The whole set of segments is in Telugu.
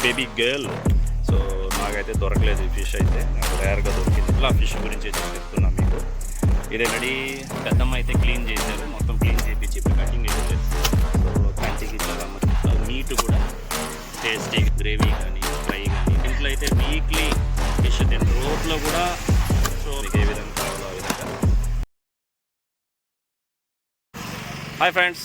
Baby girl. సో నాకైతే దొరకలేదు ఈ ఫిష్, అయితే నాకు రేర్గా దొరికింది. ఇట్లా ఫిష్ గురించి చెప్తున్నాను మీకు. ఇది రెడీ పెద్దమ్మ అయితే క్లీన్ చేశారు, మొత్తం క్లీన్ చేయించి ఇప్పుడు కటింగ్ అయితే చేస్తారు. సో కంటికి చాలా మీట్ కూడా టేస్టీ, గ్రేవీ కానీ ఫ్రై కానీ. దీంట్లో అయితే వీక్లీ ఫిష్ తింటారు, రోడ్లో కూడా. సో మీకు ఏ విధంగా కావాలో ఆ విధంగా. Hi friends,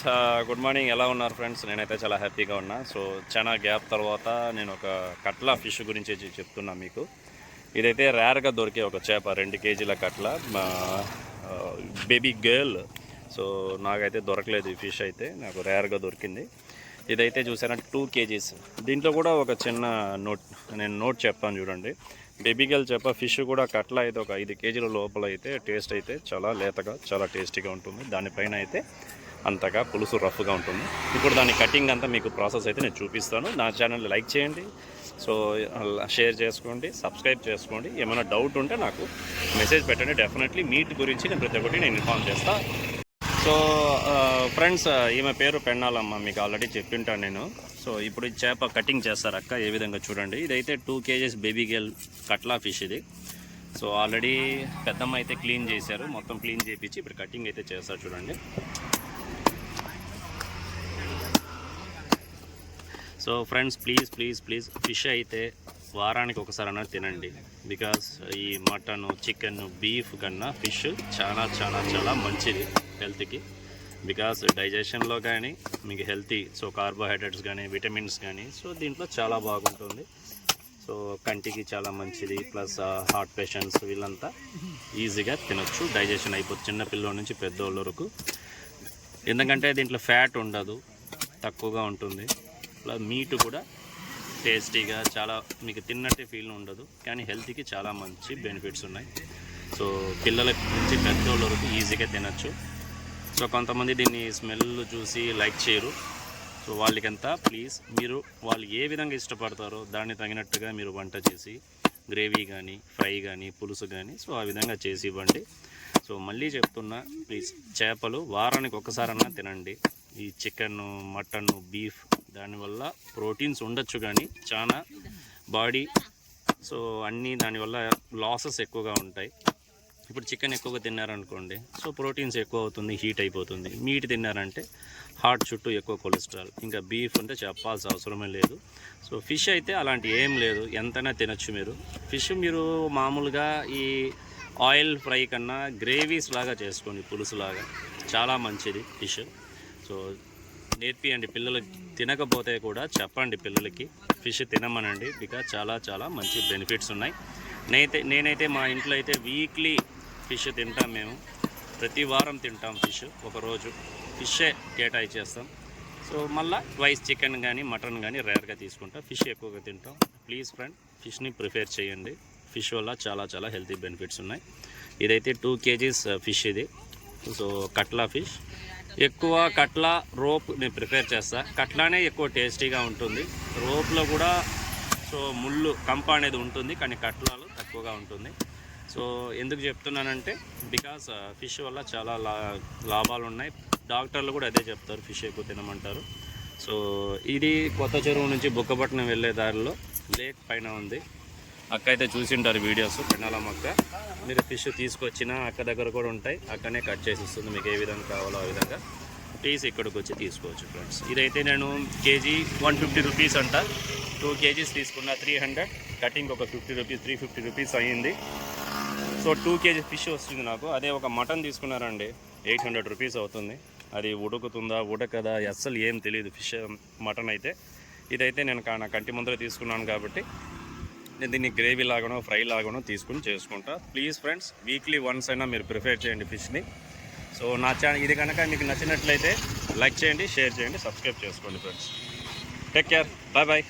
good morning. ఎలా ఉన్నారు ఫ్రెండ్స్? నేనైతే చాలా హ్యాపీగా ఉన్నా. సో చాలా గ్యాప్ తర్వాత నేను ఒక కట్ల ఫిష్ గురించి చెప్తున్నా మీకు. ఇదైతే రేర్గా దొరికే ఒక చేప, 2 కేజీల కట్ల, బేబీ గర్ల్. సో నాకైతే దొరకలేదు ఈ ఫిష్, అయితే నాకు రేర్గా దొరికింది. ఇదైతే చూసారా 2 కేజీస్. దీంట్లో కూడా ఒక చిన్న నేను నోట్ చెప్తాను చూడండి. బేబీ గర్ల్ చేప ఫిష్ కూడా కట్ల అయితే ఒక 5 కేజీల లోపల అయితే టేస్ట్ అయితే చాలా లేతగా చాలా టేస్టీగా ఉంటుంది. దానిపైన అయితే అంతగా పులుసు రఫ్గా ఉంటుంది. ఇప్పుడు దాని కటింగ్ అంతా మీకు ప్రాసెస్ అయితే నేను చూపిస్తాను. నా ఛానల్ లైక్ చేయండి, సో షేర్ చేసుకోండి, సబ్స్క్రైబ్ చేసుకోండి. ఏమైనా డౌట్ ఉంటే నాకు మెసేజ్ పెట్టండి. డెఫినెట్లీ మీట్ గురించి నేను ప్రతి ఒక్కటి నేను ఇన్ఫార్మ్ చేస్తాను. సో ఫ్రెండ్స్, ఈమె పేరు పెన్నాలమ్మ, మీకు ఆల్రెడీ చెప్పింటాను నేను. సో ఇప్పుడు ఈ చేప కటింగ్ చేస్తారు అక్క, ఏ విధంగా చూడండి. ఇదైతే 2 కేజీస్ బేబీ గర్ల్ కట్లా ఫిష్ ఇది. సో ఆల్రెడీ పెద్దమ్మ అయితే క్లీన్ చేశారు, మొత్తం క్లీన్ చేయించి ఇప్పుడు కటింగ్ అయితే చేస్తారు చూడండి. సో ఫ్రెండ్స్, ప్లీజ్ ఫిష్ అయితే వారానికి ఒకసారి అన్నా తినండి. బికాస్ ఈ మటన్, చికెన్, బీఫ్ కన్నా ఫిష్ చాలా చాలా చాలా మంచిది హెల్త్కి. బికాస్ డైజెషన్లో కానీ మీకు హెల్తీ, సో కార్బోహైడ్రేట్స్ కానీ విటమిన్స్ కానీ, సో దీంట్లో చాలా బాగుంటుంది. సో కంటికి చాలా మంచిది. ప్లస్ హార్ట్ పేషెంట్స్ వీళ్ళంతా ఈజీగా తినొచ్చు, డైజెషన్ అయిపోతుంది చిన్నపిల్లల నుంచి పెద్దోళ్ళ వరకు. ఎందుకంటే దీంట్లో ఫ్యాట్ ఉండదు, తక్కువగా ఉంటుంది. ప్లస్ మీట్ కూడా టేస్టీగా చాలా మీకు తిన్నట్టే ఫీల్ ఉండదు, కానీ హెల్త్కి చాలా మంచి బెనిఫిట్స్ ఉన్నాయి. సో పిల్లల నుంచి పెద్దోళ్ళ వరకు ఈజీగా తినచ్చు. సో కొంతమంది దీన్ని స్మెల్ చూసి లైక్ చేయరు. సో వాళ్ళకంతా ప్లీజ్ మీరు వాళ్ళు ఏ విధంగా ఇష్టపడతారో దాన్ని తగినట్టుగా మీరు వంట చేసి గ్రేవీ కానీ ఫ్రై కానీ పులుసు కానీ సో ఆ విధంగా చేసి ఇవ్వండి. సో మళ్ళీ చెప్తున్నా, ప్లీజ్ చేపలు వారానికి ఒకసారన్నా తినండి. ఈ చికెన్, మటన్, బీఫ్ దానివల్ల ప్రోటీన్స్ ఉండొచ్చు కానీ చాలా బాడీ, సో అన్నీ దానివల్ల లాసెస్ ఎక్కువగా ఉంటాయి. ఇప్పుడు చికెన్ ఎక్కువగా తిన్నారనుకోండి, సో ప్రోటీన్స్ ఎక్కువ అవుతుంది, హీట్ అయిపోతుంది. మీట్ తిన్నారంటే హార్ట్ చుట్టూ ఎక్కువ కొలెస్ట్రాల్. ఇంకా బీఫ్ అంటే చెప్పాల్సిన అవసరమే లేదు. సో ఫిష్ అయితే అలాంటి ఏం లేదు, ఎంతైనా తినచ్చు మీరు. ఫిష్ మీరు మామూలుగా ఈ ఆయిల్ ఫ్రై కన్నా గ్రేవీస్ లాగా చేసుకోండి, పులుసులాగా చాలా మంచిది ఫిష్. సో నేర్పియండి పిల్లలు, తినకపోతే కూడా చెప్పండి పిల్లలకి ఫిష్ తినమనండి. బికాజ్ చాలా చాలా మంచి బెనిఫిట్స్ ఉన్నాయి. నేనైతే మా ఇంట్లో అయితే వీక్లీ ఫిష్ తింటాం మేము, ప్రతి వారం తింటాం ఫిష్. ఒకరోజు ఫిషే కేటాయించేస్తాం. సో మళ్ళీ ట్వైస్ చికెన్ కానీ మటన్ కానీ రేర్గా తీసుకుంటాం, ఫిష్ ఎక్కువగా తింటాం. ప్లీజ్ ఫ్రెండ్, ఫిష్ని ప్రిఫేర్ చేయండి. ఫిష్ వల్ల చాలా చాలా హెల్తీ బెనిఫిట్స్ ఉన్నాయి. ఇదైతే 2 కేజీస్ ఫిష్ ఇది. సో కట్లా ఫిష్ ఎక్కువ, కట్లా రోప్ నేను ప్రిఫేర్ చేస్తాను. కట్లానే ఎక్కువ టేస్టీగా ఉంటుంది. రోప్లో కూడా సో ముళ్ళు కంప అనేది ఉంటుంది, కానీ కట్లాలో తక్కువగా ఉంటుంది. సో ఎందుకు చెప్తున్నానంటే బికాస్ ఫిష్ వల్ల చాలా లాభాలు ఉన్నాయి. డాక్టర్లు కూడా అదే చెప్తారు, ఫిష్ ఎక్కువ తినమంటారు. సో ఇది కొత్త చెరువు నుంచి బుక్కపట్నం వెళ్ళే దారిలో లేక్ పైన ఉంది. అక్క అయితే చూసింటారు వీడియోస్, పెన్నాలమ్మ అక్క. మీరు ఫిష్ తీసుకొచ్చినా అక్క దగ్గర కూడా ఉంటాయి, అక్కనే కట్ చేసి ఇస్తుంది. మీకు ఏ విధంగా కావాలో ఆ విధంగా ప్లీజ్ ఇక్కడికి వచ్చి తీసుకోవచ్చు ఫ్రెండ్స్. ఇదైతే నేను కేజీ 150 రూపీస్ అంట. 2 కేజీస్ తీసుకున్న 300, కటింగ్ ఒక 50 రూపీస్, 350 రూపీస్ అయ్యింది. సో 2 కేజీ ఫిష్ వస్తుంది నాకు. అదే ఒక మటన్ తీసుకున్నారండి 800 రూపీస్ అవుతుంది. అది ఉడుకుతుందా ఉడకదా అస్సలు ఏం తెలియదు ఫిష్ మటన్ అయితే. ఇదైతే నేను నా కంటి ముందర తీసుకున్నాను కాబట్టి నేను దీన్ని గ్రేవీ లాగానో ఫ్రై లాగానో తీసుకుని చేసుకుంటా. ప్లీజ్ ఫ్రెండ్స్, వీక్లీ వన్స్ అయినా మీరు ప్రిఫేర్ చేయండి ఫిష్ని. సో నా ఛానల్ ఇది కనుక మీకు నచ్చినట్లయితే లైక్ చేయండి, షేర్ చేయండి, సబ్స్క్రైబ్ చేసుకోండి friends. Take care, bye bye.